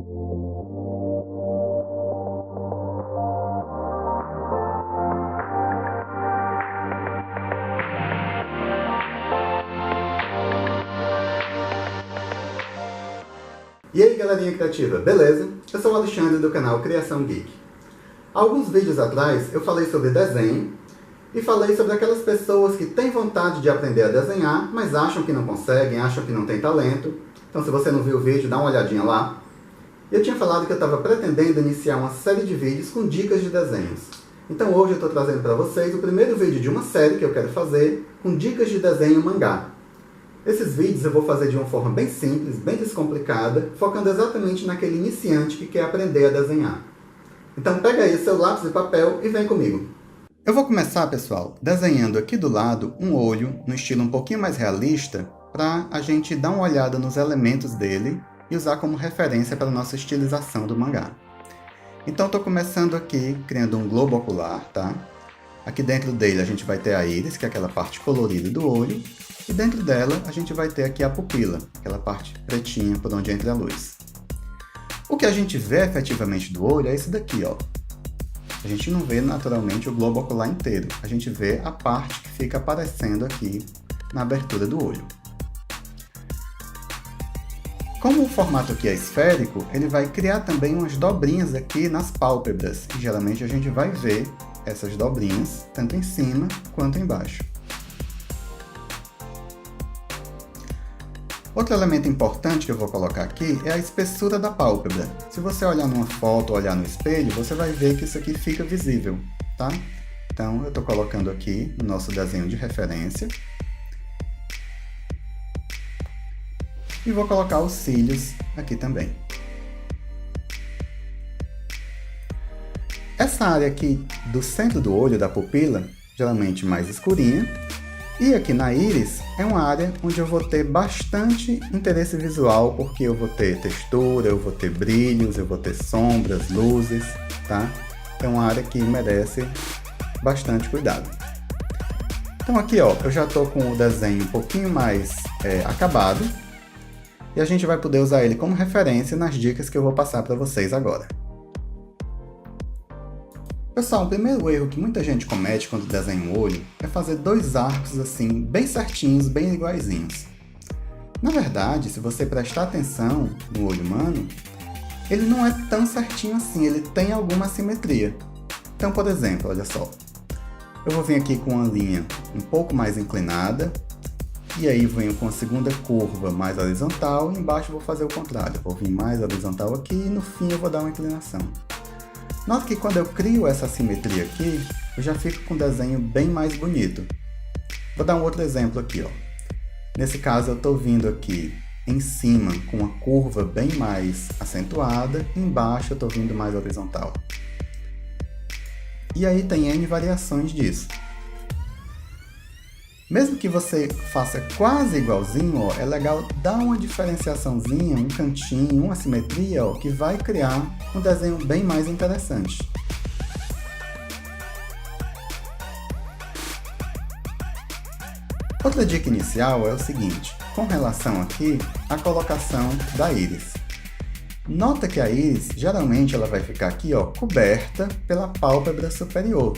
E aí galerinha criativa, beleza? Eu sou o Alexandre do canal Criação Geek. Há alguns vídeos atrás eu falei sobre desenho e falei sobre aquelas pessoas que têm vontade de aprender a desenhar, mas acham que não conseguem, acham que não tem talento. Então se você não viu o vídeo, dá uma olhadinha lá. Eu tinha falado que eu estava pretendendo iniciar uma série de vídeos com dicas de desenhos. Então hoje eu estou trazendo para vocês o primeiro vídeo de uma série que eu quero fazer com dicas de desenho mangá. Esses vídeos eu vou fazer de uma forma bem simples, bem descomplicada, focando exatamente naquele iniciante que quer aprender a desenhar. Então pega aí seu lápis e papel e vem comigo. Eu vou começar, pessoal, desenhando aqui do lado um olho, no estilo um pouquinho mais realista, para a gente dar uma olhada nos elementos dele e usar como referência para a nossa estilização do mangá. Então estou começando aqui, criando um globo ocular, tá? Aqui dentro dele a gente vai ter a íris, que é aquela parte colorida do olho, e dentro dela a gente vai ter aqui a pupila, aquela parte pretinha por onde entra a luz. O que a gente vê efetivamente do olho é esse daqui, ó. A gente não vê naturalmente o globo ocular inteiro, a gente vê a parte que fica aparecendo aqui na abertura do olho. Como o formato aqui é esférico, ele vai criar também umas dobrinhas aqui nas pálpebras, e geralmente a gente vai ver essas dobrinhas tanto em cima quanto embaixo. Outro elemento importante que eu vou colocar aqui é a espessura da pálpebra. Se você olhar numa foto ou olhar no espelho, você vai ver que isso aqui fica visível, tá? Então eu estou colocando aqui no nosso desenho de referência. E vou colocar os cílios aqui também. Essa área aqui do centro do olho, da pupila, geralmente mais escurinha, e aqui na íris é uma área onde eu vou ter bastante interesse visual, porque eu vou ter textura, eu vou ter brilhos, eu vou ter sombras, luzes, tá? É uma área que merece bastante cuidado. Então aqui, ó, eu já estou com o desenho um pouquinho mais acabado, e a gente vai poder usar ele como referência nas dicas que eu vou passar para vocês agora. Pessoal, o primeiro erro que muita gente comete quando desenha um olho é fazer dois arcos assim, bem certinhos, bem iguaizinhos. Na verdade, se você prestar atenção no olho humano, ele não é tão certinho assim, ele tem alguma assimetria. Então, por exemplo, olha só, eu vou vir aqui com uma linha um pouco mais inclinada, e aí venho com a segunda curva mais horizontal, e embaixo eu vou fazer o contrário, eu vou vir mais horizontal aqui e no fim eu vou dar uma inclinação. Nota que quando eu crio essa simetria aqui, eu já fico com um desenho bem mais bonito. Vou dar um outro exemplo aqui, ó. Nesse caso eu estou vindo aqui em cima com uma curva bem mais acentuada, e embaixo eu estou vindo mais horizontal. E aí tem N variações disso. Mesmo que você faça quase igualzinho, ó, é legal dar uma diferenciaçãozinha, um cantinho, uma simetria, ó, que vai criar um desenho bem mais interessante. Outra dica inicial é o seguinte, com relação aqui à colocação da íris. Nota que a íris, geralmente ela vai ficar aqui, ó, coberta pela pálpebra superior,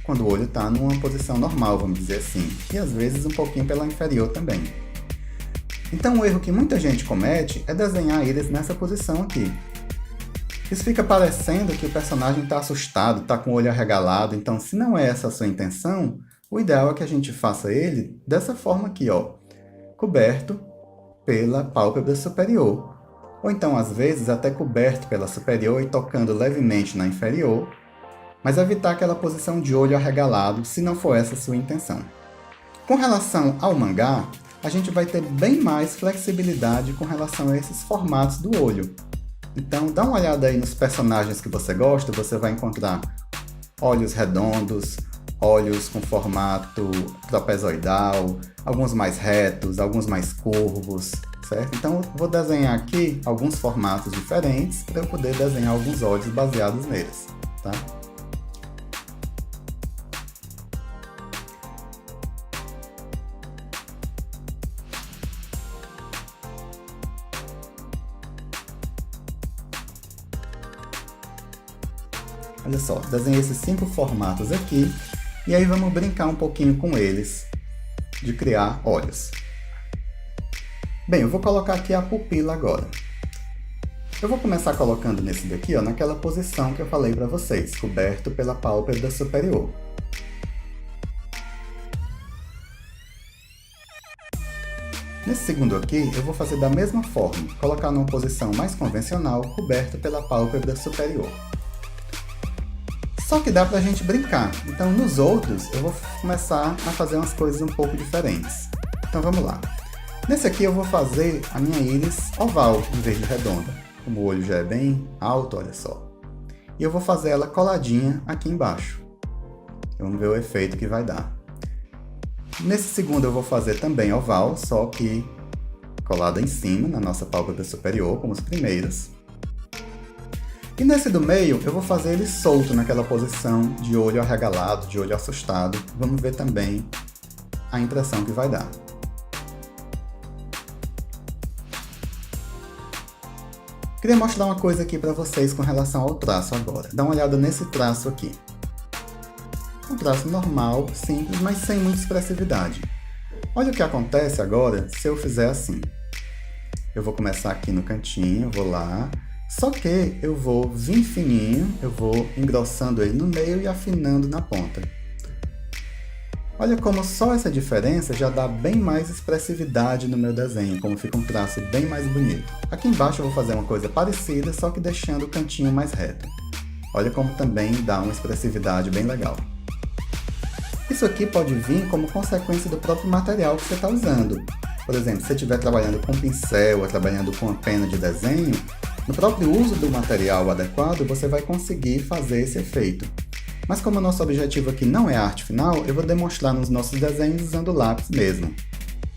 quando o olho está numa posição normal, vamos dizer assim, e às vezes um pouquinho pela inferior também. Então o erro que muita gente comete é desenhar a íris nessa posição aqui. Isso fica parecendo que o personagem está assustado, está com o olho arregalado, então se não é essa a sua intenção, o ideal é que a gente faça ele dessa forma aqui, ó, coberto pela pálpebra superior. Ou então, às vezes, até coberto pela superior e tocando levemente na inferior, mas evitar aquela posição de olho arregalado, se não for essa a sua intenção. Com relação ao mangá, a gente vai ter bem mais flexibilidade com relação a esses formatos do olho. Então, dá uma olhada aí nos personagens que você gosta, você vai encontrar olhos redondos, olhos com formato trapezoidal, alguns mais retos, alguns mais curvos, certo? Então, eu vou desenhar aqui alguns formatos diferentes para eu poder desenhar alguns olhos baseados neles, tá? Olha só, desenhei esses 5 formatos aqui, e aí vamos brincar um pouquinho com eles, de criar olhos. Bem, eu vou colocar aqui a pupila agora. Eu vou começar colocando nesse daqui, ó, naquela posição que eu falei para vocês, coberto pela pálpebra superior. Nesse segundo aqui, eu vou fazer da mesma forma, colocar numa posição mais convencional, coberto pela pálpebra superior. Só que dá pra gente brincar, então nos outros eu vou começar a fazer umas coisas um pouco diferentes. Então vamos lá. Nesse aqui eu vou fazer a minha íris oval, em vez de redonda. Como o olho já é bem alto, olha só. E eu vou fazer ela coladinha aqui embaixo. Vamos ver o efeito que vai dar. Nesse segundo eu vou fazer também oval, só que colado em cima, na nossa pálpebra superior, como os primeiros. E nesse do meio eu vou fazer ele solto naquela posição de olho arregalado, de olho assustado. Vamos ver também a impressão que vai dar. Queria mostrar uma coisa aqui para vocês com relação ao traço agora. Dá uma olhada nesse traço aqui. Um traço normal, simples, mas sem muita expressividade. Olha o que acontece agora se eu fizer assim. Eu vou começar aqui no cantinho, vou lá. Só que eu vou vir fininho, eu vou engrossando ele no meio e afinando na ponta. Olha como só essa diferença já dá bem mais expressividade no meu desenho, como fica um traço bem mais bonito. Aqui embaixo eu vou fazer uma coisa parecida, só que deixando o cantinho mais reto. Olha como também dá uma expressividade bem legal. Isso aqui pode vir como consequência do próprio material que você está usando. Por exemplo, se você estiver trabalhando com pincel ou trabalhando com uma pena de desenho, no próprio uso do material adequado você vai conseguir fazer esse efeito. Mas como o nosso objetivo aqui não é a arte final, eu vou demonstrar nos nossos desenhos usando lápis mesmo.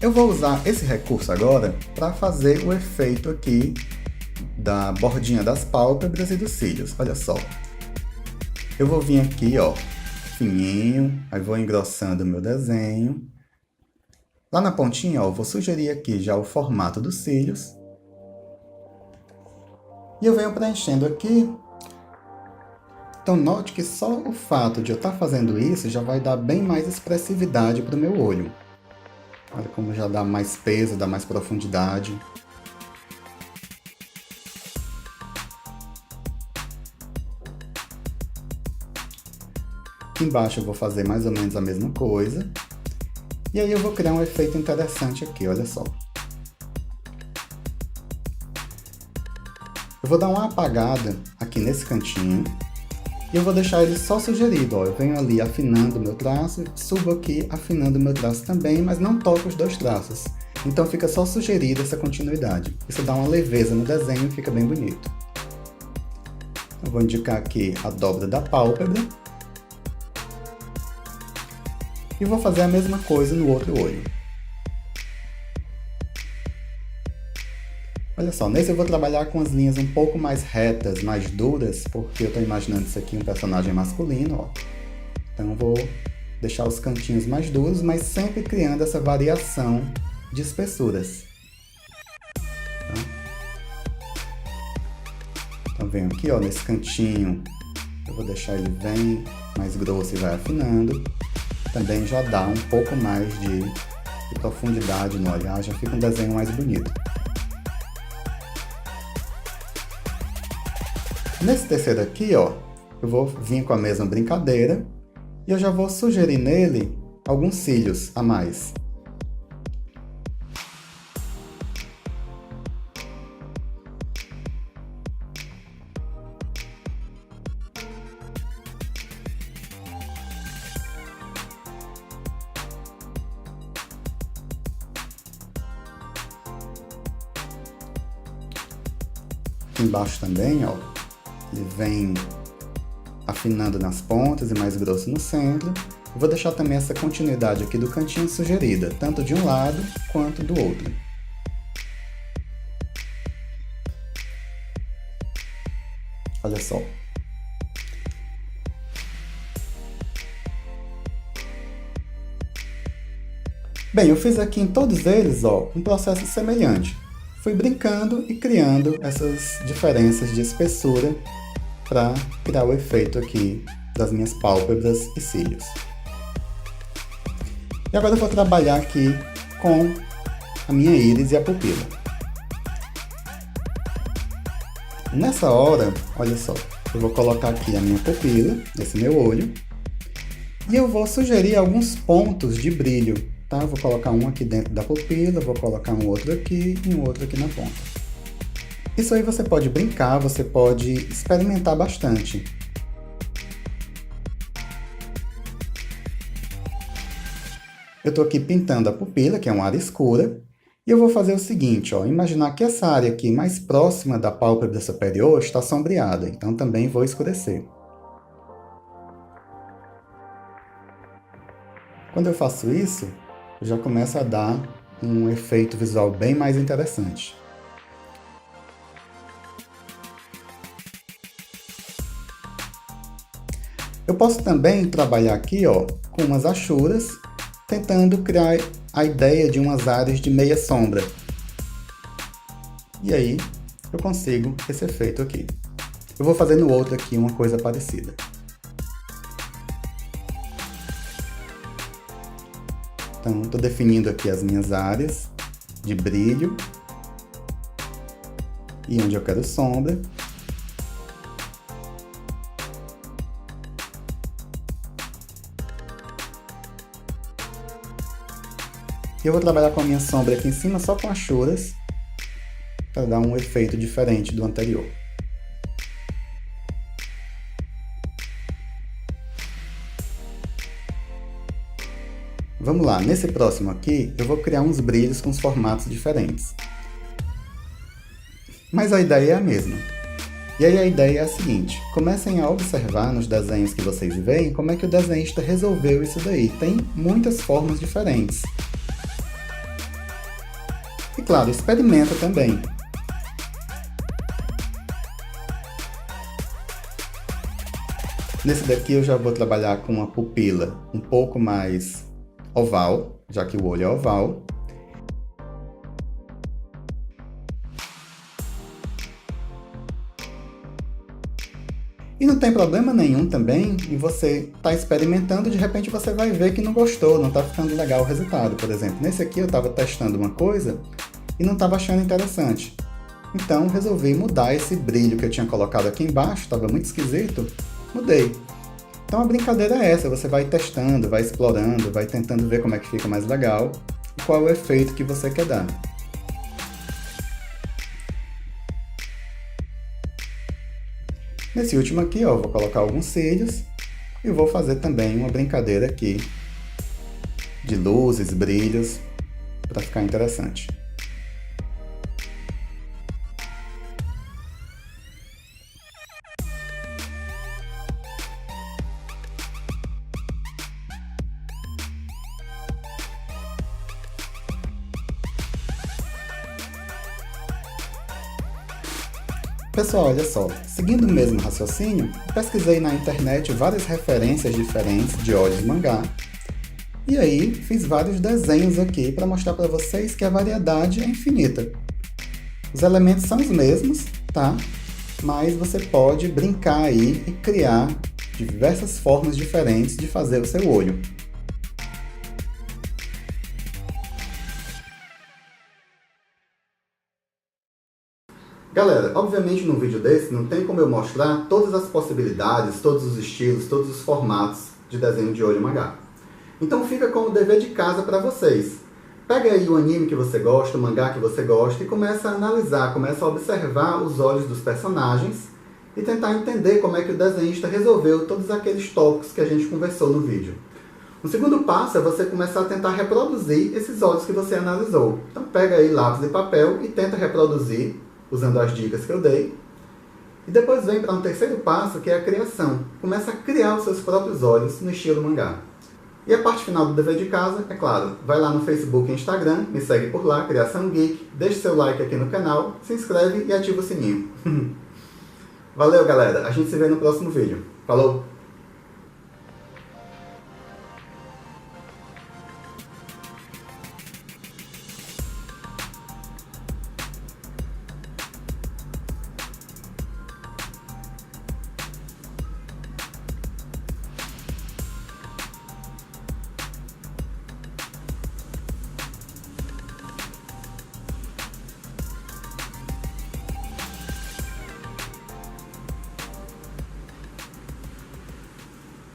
Eu vou usar esse recurso agora para fazer o efeito aqui da bordinha das pálpebras e dos cílios. Olha só. Eu vou vir aqui, ó, fininho, aí vou engrossando o meu desenho. Lá na pontinha, ó, eu vou sugerir aqui já o formato dos cílios. E eu venho preenchendo aqui. Então note que só o fato de eu estar fazendo isso já vai dar bem mais expressividade para o meu olho. Olha como já dá mais peso, dá mais profundidade. Aqui embaixo eu vou fazer mais ou menos a mesma coisa. E aí eu vou criar um efeito interessante aqui, olha só. Eu vou dar uma apagada aqui nesse cantinho. E eu vou deixar ele só sugerido, ó. Eu venho ali afinando o meu traço, subo aqui afinando o meu traço também, mas não toco os dois traços. Então fica só sugerida essa continuidade. Isso dá uma leveza no desenho e fica bem bonito. Eu vou indicar aqui a dobra da pálpebra. E vou fazer a mesma coisa no outro olho. Olha só, nesse eu vou trabalhar com as linhas um pouco mais retas, mais duras, porque eu estou imaginando isso aqui um personagem masculino, ó. Então eu vou deixar os cantinhos mais duros, mas sempre criando essa variação de espessuras. Tá? Então venho aqui, ó, nesse cantinho, eu vou deixar ele bem mais grosso e vai afinando. Também já dá um pouco mais de profundidade no olhar, já fica um desenho mais bonito. Nesse terceiro aqui, ó, eu vou vir com a mesma brincadeira e eu já vou sugerir nele alguns cílios a mais. Aqui embaixo também, ó. Ele vem afinando nas pontas e mais grosso no centro. Eu vou deixar também essa continuidade aqui do cantinho sugerida, tanto de um lado quanto do outro. Olha só. Bem, eu fiz aqui em todos eles, ó, um processo semelhante. Fui brincando e criando essas diferenças de espessura para criar o efeito aqui das minhas pálpebras e cílios. E agora eu vou trabalhar aqui com a minha íris e a pupila. Nessa hora, olha só, eu vou colocar aqui a minha pupila, esse meu olho, e eu vou sugerir alguns pontos de brilho, tá? Eu vou colocar um aqui dentro da pupila, vou colocar um outro aqui e um outro aqui na ponta. Isso aí você pode brincar, você pode experimentar bastante. Eu estou aqui pintando a pupila, que é uma área escura, e eu vou fazer o seguinte, ó, imaginar que essa área aqui mais próxima da pálpebra superior está sombreada, então também vou escurecer. Quando eu faço isso, eu já começo a dar um efeito visual bem mais interessante. Eu posso também trabalhar aqui, ó, com umas achuras, tentando criar a ideia de umas áreas de meia sombra. E aí, eu consigo esse efeito aqui. Eu vou fazer no outro aqui uma coisa parecida. Então, estou definindo aqui as minhas áreas de brilho e onde eu quero sombra. E eu vou trabalhar com a minha sombra aqui em cima só com achuras, para dar um efeito diferente do anterior. Vamos lá, nesse próximo aqui, eu vou criar uns brilhos com os formatos diferentes. Mas a ideia é a mesma. E aí a ideia é a seguinte, comecem a observar nos desenhos que vocês veem como é que o desenhista resolveu isso daí. Tem muitas formas diferentes. E claro, experimenta também. Nesse daqui eu já vou trabalhar com uma pupila um pouco mais oval, já que o olho é oval. E não tem problema nenhum também em você estar experimentando, de repente você vai ver que não gostou, não está ficando legal o resultado. Por exemplo, nesse aqui eu estava testando uma coisa e não estava achando interessante. Então resolvi mudar esse brilho que eu tinha colocado aqui embaixo, estava muito esquisito, mudei. Então a brincadeira é essa, você vai testando, vai explorando, vai tentando ver como é que fica mais legal e qual é o efeito que você quer dar. Nesse último aqui, ó, eu vou colocar alguns cílios e vou fazer também uma brincadeira aqui de luzes, brilhos, para ficar interessante. Pessoal, olha só, seguindo o mesmo raciocínio, pesquisei na internet várias referências diferentes de olhos de mangá, e aí fiz vários desenhos aqui para mostrar para vocês que a variedade é infinita. Os elementos são os mesmos, tá? Mas você pode brincar aí e criar diversas formas diferentes de fazer o seu olho. Galera, obviamente num vídeo desse não tem como eu mostrar todas as possibilidades, todos os estilos, todos os formatos de desenho de olho mangá. Então fica como dever de casa para vocês. Pega aí o anime que você gosta, o mangá que você gosta e começa a analisar, começa a observar os olhos dos personagens e tentar entender como é que o desenhista resolveu todos aqueles tópicos que a gente conversou no vídeo. O segundo passo é você começar a tentar reproduzir esses olhos que você analisou. Então pega aí lápis e papel e tenta reproduzir usando as dicas que eu dei. E depois vem para um terceiro passo, que é a criação. Começa a criar os seus próprios olhos no estilo mangá. E a parte final do dever de casa, é claro, vai lá no Facebook e Instagram, me segue por lá, Criação Geek, deixe seu like aqui no canal, se inscreve e ativa o sininho. Valeu, galera! A gente se vê no próximo vídeo. Falou!